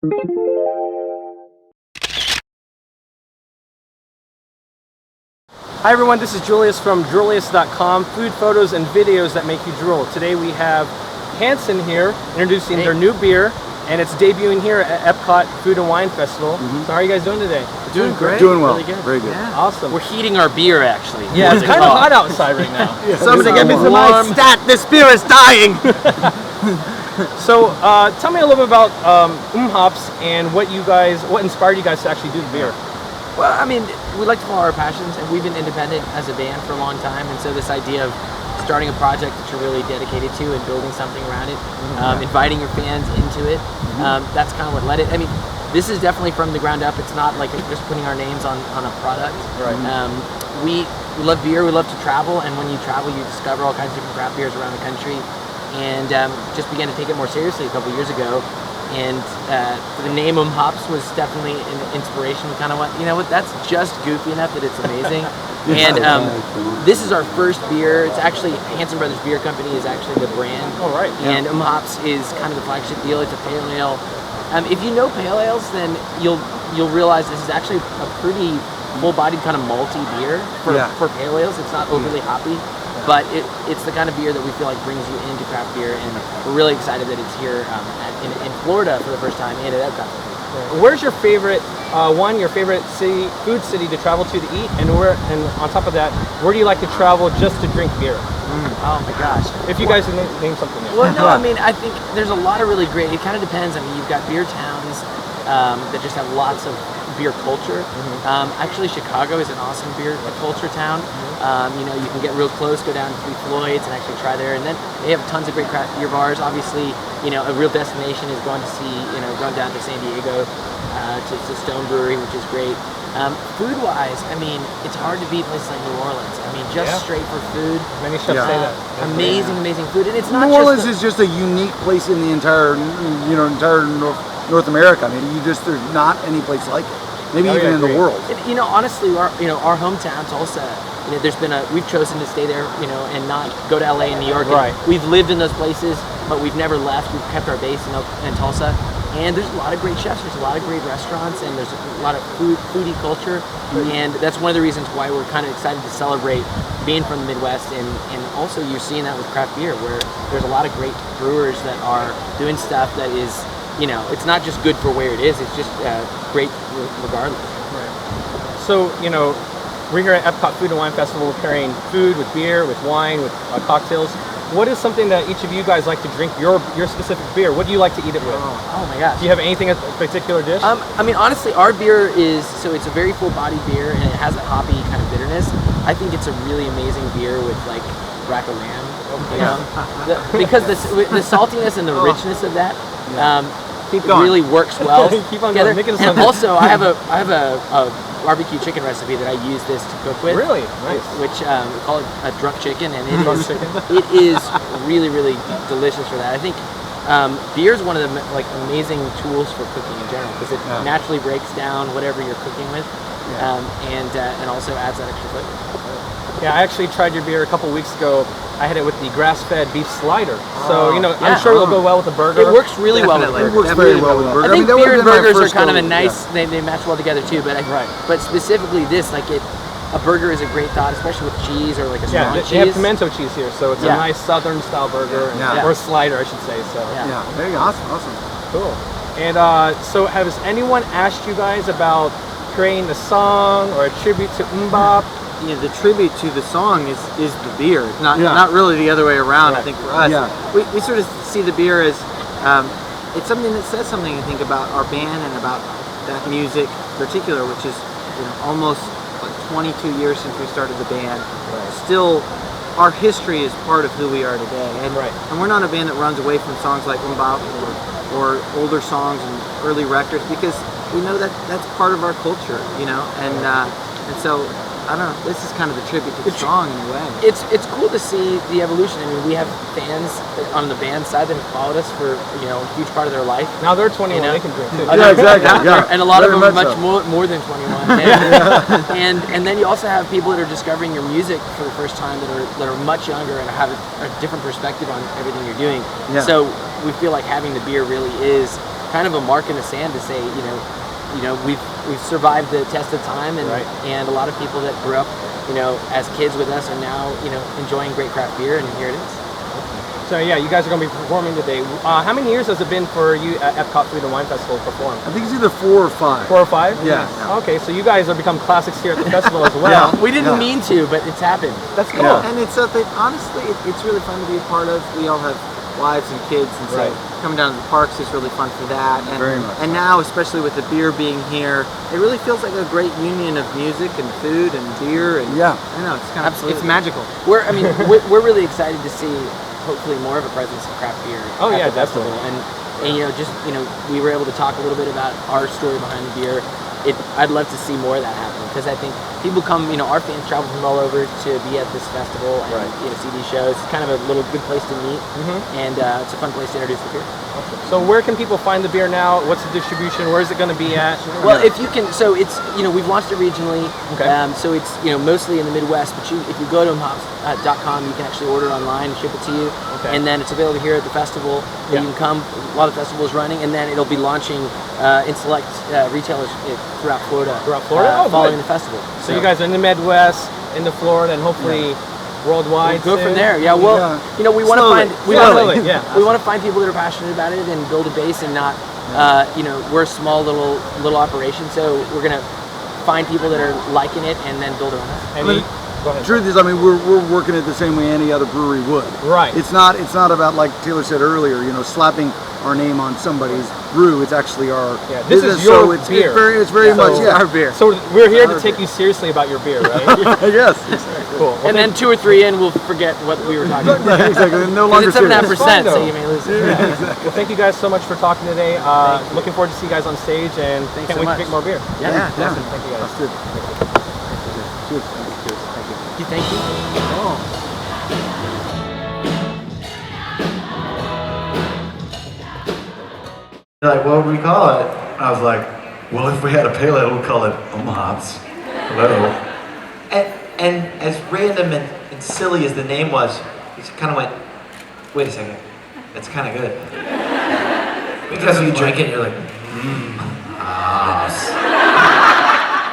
Hi everyone, this is Julius from Droolius.com, food photos and videos that make you drool. Today we have Hanson here introducing their new beer, and it's debuting here at Epcot Food and Wine Festival. So how are you guys doing today? Doing great. Doing well. Really good. Very good. Yeah. Awesome. We're heating our beer actually. Yeah, it's kind of hot outside right now. Somebody get me some ice. stat. This beer is dying. So tell me a little bit about MmmHops and what inspired you guys to actually do the beer. Well, I mean, we like to follow our passions, and we've been independent as a band for a long time, and so this idea of starting a project that you're really dedicated to and building something around it, inviting your fans into it, that's kind of what led it. I mean, this is definitely from the ground up. It's not like just putting our names on a product. Right. We love beer, we love to travel, and when you travel, you discover all kinds of different craft beers around the country, and just began to take it more seriously a couple years ago. And the name MmmHops was definitely an inspiration. We kind of went, you know what, that's just goofy enough that it's amazing. And this is our first beer. It's actually, Hanson Brothers Beer Company is actually the brand. Oh, right. And MmmHops is kind of the flagship deal. It's a pale ale. If you know pale ales, then you'll realize this is actually a pretty full-bodied kind of malty beer for pale ales. It's not overly hoppy. But it's the kind of beer that we feel like brings you into craft beer, and we're really excited that it's here in Florida for the first time and at Epcot. Where's your favorite food city to travel to eat, and on top of that, where do you like to travel just to drink beer? Oh my gosh! If you guys can name something. Well, no, I mean, I think there's a lot of really great. It kind of depends. I mean, you've got beer towns that just have lots of beer culture. Actually, Chicago is an awesome beer culture town. You know, you can get real close, go down to Three Floyds and actually try there. And then they have tons of great craft beer bars. Obviously, you know, a real destination is going down to San Diego to Stone Brewery, which is great. Food-wise, I mean, it's hard to beat places like New Orleans. I mean, just straight for food. Many chefs say that. Amazing food, and it's not New Orleans is just a unique place in the entire North America. I mean, there's not any place like it. Maybe even in the world. You know, honestly, our hometown, Tulsa. You know, we've chosen to stay there, you know, and not go to LA and New York. Right. We've lived in those places, but we've never left. We've kept our base in Tulsa. And there's a lot of great chefs, there's a lot of great restaurants, and there's a lot of foodie culture. And that's one of the reasons why we're kind of excited to celebrate being from the Midwest. And also you're seeing that with craft beer, where there's a lot of great brewers that are doing stuff that is, you know, it's not just good for where it is, it's just great regardless. Right. So, you know, we're here at Epcot Food and Wine Festival. We're pairing food with beer, with wine, with cocktails. What is something that each of you guys like to drink, your specific beer? What do you like to eat it with? Oh my gosh. Do you have anything, a particular dish? I mean, honestly, our beer it's a very full-bodied beer, and it has a hoppy kind of bitterness. I think it's a really amazing beer with like rack of lamb, you know? Because the saltiness and the richness of that really works well Keep on together. going. And also, I have a barbecue chicken recipe that I use this to cook with. Really? Nice. Which we call it a drunk chicken, and it is really delicious for that. I think beer is one of the amazing tools for cooking in general, because it naturally breaks down whatever you're cooking with, and also adds that extra flavor. Yeah, I actually tried your beer a couple weeks ago. I had it with the grass-fed beef slider. So, you know, I'm sure it'll go well with the burger. It works really well with the burger. It works very well with the burger. I think beer and burgers are kind of a nice, they match well together too, but specifically this, a burger is a great thought, especially with cheese or like a strong cheese. They have pimento cheese here, so it's a nice southern style burger, or slider, I should say. So there you go. Awesome. Cool. And so has anyone asked you guys about creating a song or a tribute to MmmBop? Yeah, the tribute to the song is the beer, not really the other way around. I think for us, we sort of see the beer as it's something that says something, I think, about our band and about that music in particular, which is, you know, almost like 22 years since we started the band. Still, our history is part of who we are today, and we're not a band that runs away from songs like MmmBop or older songs and early records, because we know that that's part of our culture, you know, and so. I don't know, this is kind of the tribute to the song in a way. It's cool to see the evolution. I mean, we have fans on the band side that have followed us for, you know, a huge part of their life. Now they're 21, they can drink too. Exactly. And a lot of them are much more than 21. And then you also have people that are discovering your music for the first time that are much younger and have a different perspective on everything you're doing. So we feel like having the beer really is kind of a mark in the sand to say, we've survived the test of time, and a lot of people that grew up, as kids with us are now, enjoying great craft beer, and here it is. So yeah, you guys are going to be performing today. How many years has it been for you at Epcot Food and Wine Festival to perform? I think it's either 4 or 5. 4 or 5? Yeah. Okay, so you guys have become classics here at the festival as well. We didn't mean to, but it's happened. That's cool. Yeah. And it's something, honestly, it's really fun to be a part of. We all have wives and kids, and so coming down to the parks is really fun for that. And, Very much. And now, especially with the beer being here, it really feels like a great union of music and food and beer. And I don't know, it's kind of it's magical. We're really excited to see hopefully more of a presence of craft beer at the festival. And we were able to talk a little bit about our story behind the beer. I'd love to see more of that happen, because I think people come, our fans travel from all over to be at this festival and see these shows. It's kind of a little good place to meet, and it's a fun place to introduce the beer. So where can people find the beer now? What's the distribution? Where is it going to be at? Well, if you can, so it's, we've launched it regionally, so it's, mostly in the Midwest, but if you go to MmmHops.com, you can actually order it online and ship it to you, and then it's available here at the festival. You can come, a lot of festivals running, and then it'll be launching in select retailers throughout Florida. Following the festival. So you guys are in the Midwest, into Florida, and hopefully worldwide. We'll go from there. Yeah. Well, we want to find we want to find people that are passionate about it and build a base, and not we're a small little operation, so we're gonna find people that are liking it and then build it on it. Go ahead. Truth is, we're working it the same way any other brewery would. Right. It's not about, like Taylor said earlier, slapping our name on somebody's brew. It's actually our this business, is your so it's beer. It's very much our beer. So we're here to take you seriously about your beer, right? Yes, exactly. Cool. Well, and then 2 or 3 in, we'll forget what we were talking about. Exactly. No longer it's 7.5%, so you may lose it. Well, thank you guys so much for talking today. Looking forward to see you guys on stage, and can't wait to drink more beer. Yeah. Awesome. Thank you guys. That's good. Cheers. Thank you. They're like, what would we call it? I was like, well, if we had a pale ale, we'd call it MmmHops. Hello. And as random and silly as the name was, he kind of went, wait a second, that's kind of good. Because you drink it, you're like, hops.